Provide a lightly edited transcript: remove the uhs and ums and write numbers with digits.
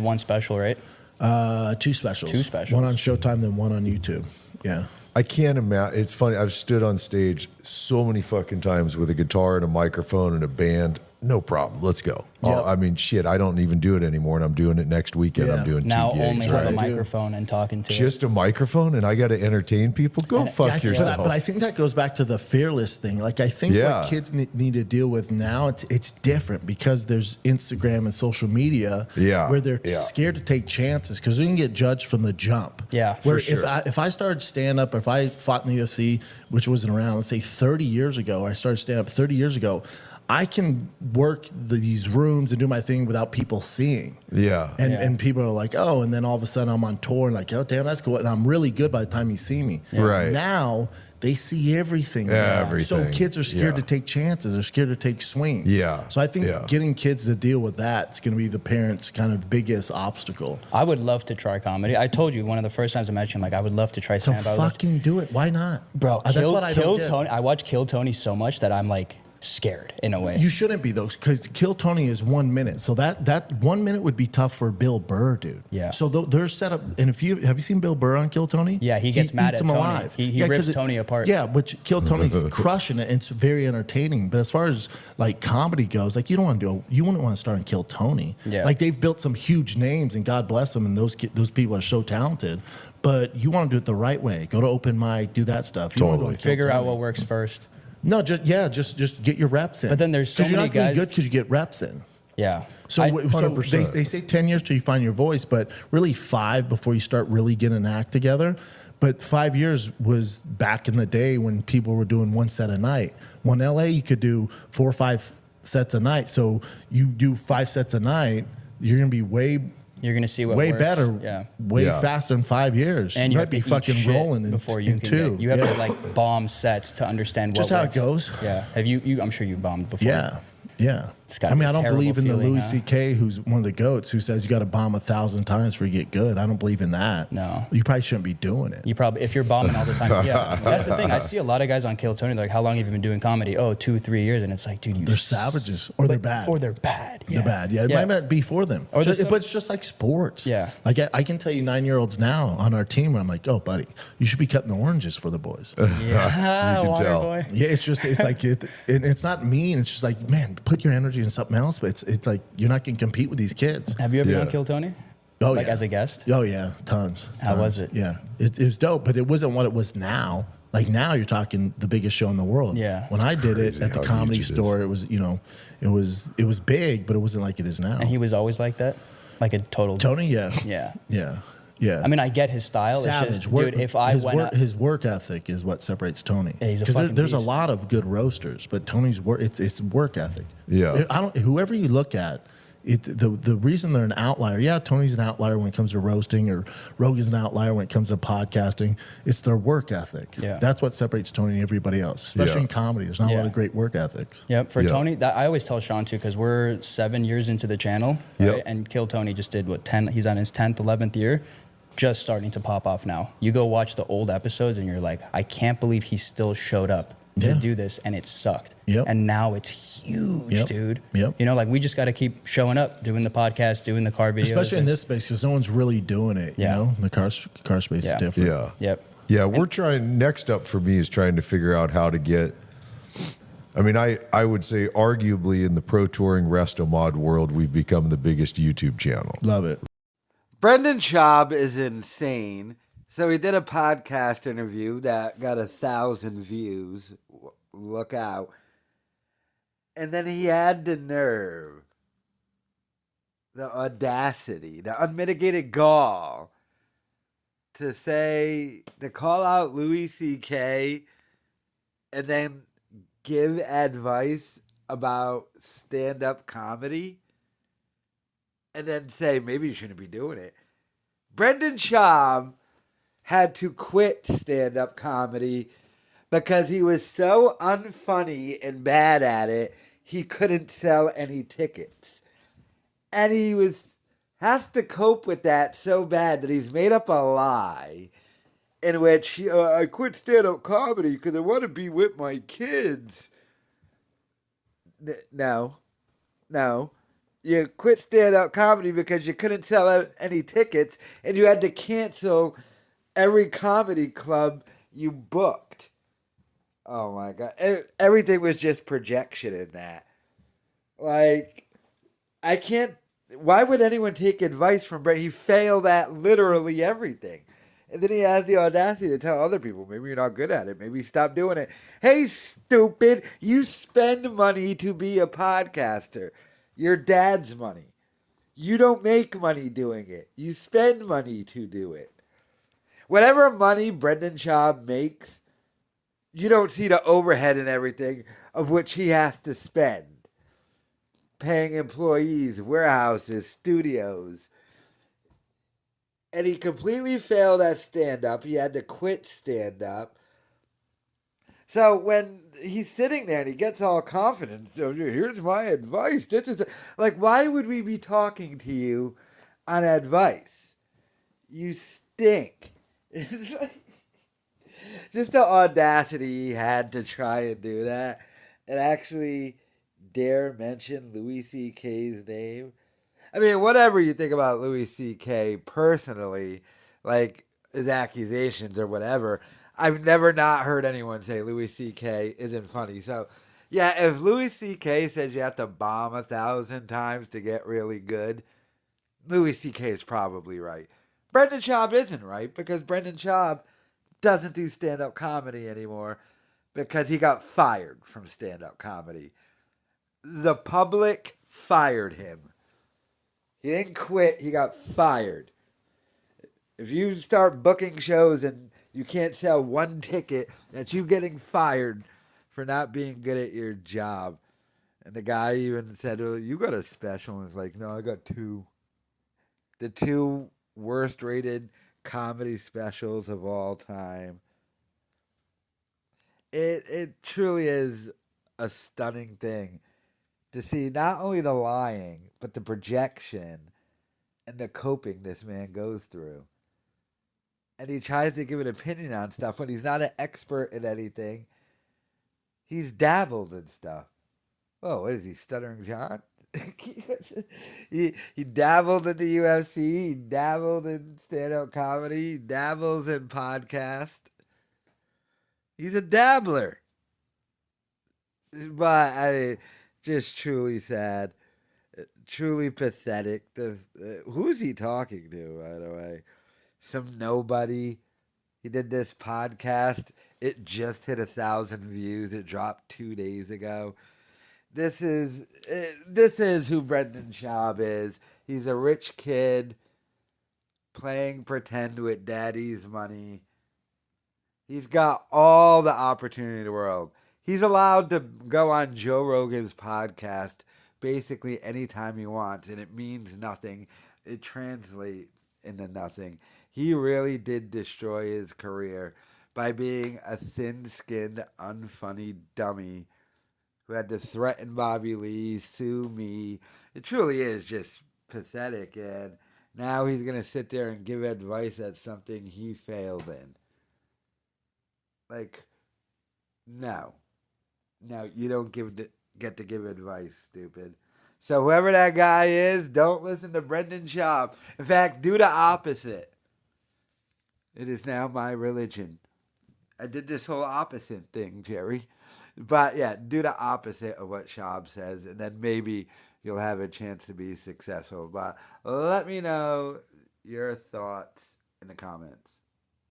one special, right? Two specials. Two specials. One on Showtime, then one on YouTube. Yeah. I can't imagine. It's funny. I've stood on stage so many fucking times with a guitar and a microphone and a band. No problem. Let's go. Yep. I mean, shit, I don't even do it anymore, and I'm doing it next weekend. Yeah. I'm doing Now 2 gigs. only have a microphone and talking to Just a microphone, and I got to entertain people? Go fuck yourself. But I think that goes back to the fearless thing. Like, I think what kids need to deal with now, it's different because there's Instagram and social media where they're scared to take chances because they can get judged from the jump. Yeah, where for sure. If I started stand-up, or if I fought in the UFC, which wasn't around, let's say 30 years ago, or I started stand-up 30 years ago, I can work these rooms and do my thing without people seeing. Yeah. And people are like, oh, and then all of a sudden I'm on tour and like, oh, damn, that's cool. And I'm really good by the time you see me. Yeah. Right. Now they see everything. Everything. So kids are scared to take chances. They're scared to take swings. Yeah. So I think getting kids to deal with that is going to be the parents' kind of biggest obstacle. I would love to try comedy. I told you one of the first times I met you, like, I would love to try stand-up. So fucking do it. Why not? Bro, that's what I don't get. Tony. I watch Kill Tony so much that I'm like scared in a way. You shouldn't be though, because Kill Tony is 1 minute. So that 1 minute would be tough for Bill Burr, dude. Yeah. So they're set up. And have you seen Bill Burr on Kill Tony? Yeah, he gets mad eats at him Tony. alive. He rips Tony apart. Yeah, but Kill Tony's crushing it. And it's very entertaining. But as far as like comedy goes, like you wouldn't want to start on Kill Tony. Yeah. Like they've built some huge names, and God bless them. And those people are so talented. But you want to do it the right way. Go to open mic, do that stuff. You Totally. want to Figure out what works first. No, just get your reps in. But then there's so many you're not guys. good because you get reps in. Yeah. So they say 10 years till you find your voice, but really 5 before you start really getting an act together. But 5 years was back in the day when people were doing 1 set a night. When LA, you could do 4 or 5 sets a night. So you do 5 sets a night, you're going to be you're gonna see what way works. better, way faster in 5 years. And you might have to be fucking eat shit rolling in before you in can 2. You have to like bomb sets to understand just what how works. it goes. Yeah. Have you? I'm sure you bombed before. Yeah. It's gotta I be mean, a I don't terrible believe in the feeling, Louis huh? C.K., who's one of the goats, who says you got to bomb 1,000 times before you get good. I don't believe in that. No. You probably shouldn't be doing it. You probably, if you're bombing all the time, yeah. That's the thing. I see a lot of guys on Kill Tony. They're like, how long have you been doing comedy? Oh, 2-3 years. And it's like, dude, They're savages, or they're bad. Or they're bad. Yeah. They're bad. Yeah, it might not be for them. Or But it's just like sports. Yeah. Like I can tell you 9-year-olds now on our team where I'm like, oh, buddy, you should be cutting the oranges for the boys. Yeah. You can tell. Boy. Yeah, it's like it's not mean. It's just like, man, put your energy in something else. But it's like you're not going to compete with these kids. Have you ever done Kill Tony? Oh, like yeah. as a guest? Oh yeah, tons. How was it? Yeah, it was dope, but it wasn't what it was now. Like now, you're talking the biggest show in the world. Yeah. When I did it at the how Comedy huge it Store, it was it was big, but it wasn't like it is now. And he was always like that? Like a total... Tony, yeah, Yeah. yeah, yeah. I mean, I get his style. Savage. It's just, dude, if I went out... his work ethic is what separates Tony. Yeah, he's a 'Cause fucking there's a beast. lot of good roasters, but Tony's work it's work ethic. Yeah. Whoever you look at, the reason they're an outlier. Yeah, Tony's an outlier when it comes to roasting, or Rogan's an outlier when it comes to podcasting. It's their work ethic. Yeah. That's what separates Tony and everybody else, especially in comedy. There's not a lot of great work ethics. Yep. For Tony, I always tell Sean too, because we're 7 years into the channel, right? Yep. And Kill Tony just did what, 10? He's on his 10th, 11th year, just starting to pop off now. You go watch the old episodes, and you're like, I can't believe he still showed up to do this, and it sucked. Yep. And now it's huge, dude. Yep. You know, like we just got to keep showing up, doing the podcast, doing the car videos, Especially in this space, because no one's really doing it. Yeah. You know, the car space is different. Yeah. Yep. Yeah, we're trying. Next up for me is trying to figure out how to get. I mean, I would say arguably in the pro touring resto mod world, we've become the biggest YouTube channel. Love it. Brendan Schaub is insane. So he did a podcast interview that got 1,000 views. Look out. And then he had the nerve, the audacity, the unmitigated gall to call out Louis C.K. and then give advice about stand-up comedy and then say, maybe you shouldn't be doing it. Brendan Schaub had to quit stand-up comedy because he was so unfunny and bad at it, he couldn't sell any tickets. And he has to cope with that so bad that he's made up a lie in which I quit stand-up comedy because I want to be with my kids. No. You quit stand-up comedy because you couldn't sell out any tickets, and you had to cancel every comedy club you booked. Oh my god! Everything was just projection in that. Like, I can't. Why would anyone take advice from Brett? He failed at literally everything. And then he has the audacity to tell other people, maybe you're not good at it. Maybe stop doing it. Hey, stupid, you spend money to be a podcaster. Your dad's money. You don't make money doing it. You spend money to do it. Whatever money Brendan Schaub makes, you don't see the overhead and everything of which he has to spend. Paying employees, warehouses, studios. And he completely failed at stand-up. He had to quit stand-up. So when he's sitting there and he gets all confident, so here's my advice. This is like, why would we be talking to you on advice? You stink. Just the audacity he had to try and do that and actually dare mention Louis C.K.'s name. I mean, whatever you think about Louis C.K. personally, like his accusations or whatever, I've never not heard anyone say Louis C.K. isn't funny. So, yeah, if Louis C.K. says you have to bomb 1,000 times to get really good, Louis C.K. is probably right. Brendan Schaub isn't right because Brendan Schaub doesn't do stand-up comedy anymore because he got fired from stand-up comedy. The public fired him. He didn't quit. He got fired. If you start booking shows and you can't sell one ticket, that's you getting fired for not being good at your job. And the guy even said, "Oh, you got a special?" And it's like, "No, I got two. The two worst rated comedy specials of all time." It truly is a stunning thing to see not only the lying, but the projection and the coping this man goes through. And he tries to give an opinion on stuff when he's not an expert in anything. He's dabbled in stuff. Oh, what is he, Stuttering John? he dabbled in the UFC. He dabbled in stand-up comedy. He dabbles in podcast. He's a dabbler. But, I mean, just truly sad. Truly pathetic. Who's he talking to, by the way? Some nobody. He did this podcast. It just hit 1,000 views. It dropped 2 days ago. This is who Brendan Schaub is. He's a rich kid playing pretend with daddy's money. He's got all the opportunity in the world. He's allowed to go on Joe Rogan's podcast basically anytime he wants, and it means nothing. It translates into nothing. He really did destroy his career by being a thin-skinned, unfunny dummy who had to threaten Bobby Lee, sue me. It truly is just pathetic, and now he's going to sit there and give advice at something he failed in. Like, no. No, you don't get to give advice, stupid. So whoever that guy is, don't listen to Brendan Schaub. In fact, do the opposite. It is now my religion. I did this whole opposite thing, Jerry. But yeah, do the opposite of what Schaub says, and then maybe you'll have a chance to be successful. But let me know your thoughts in the comments.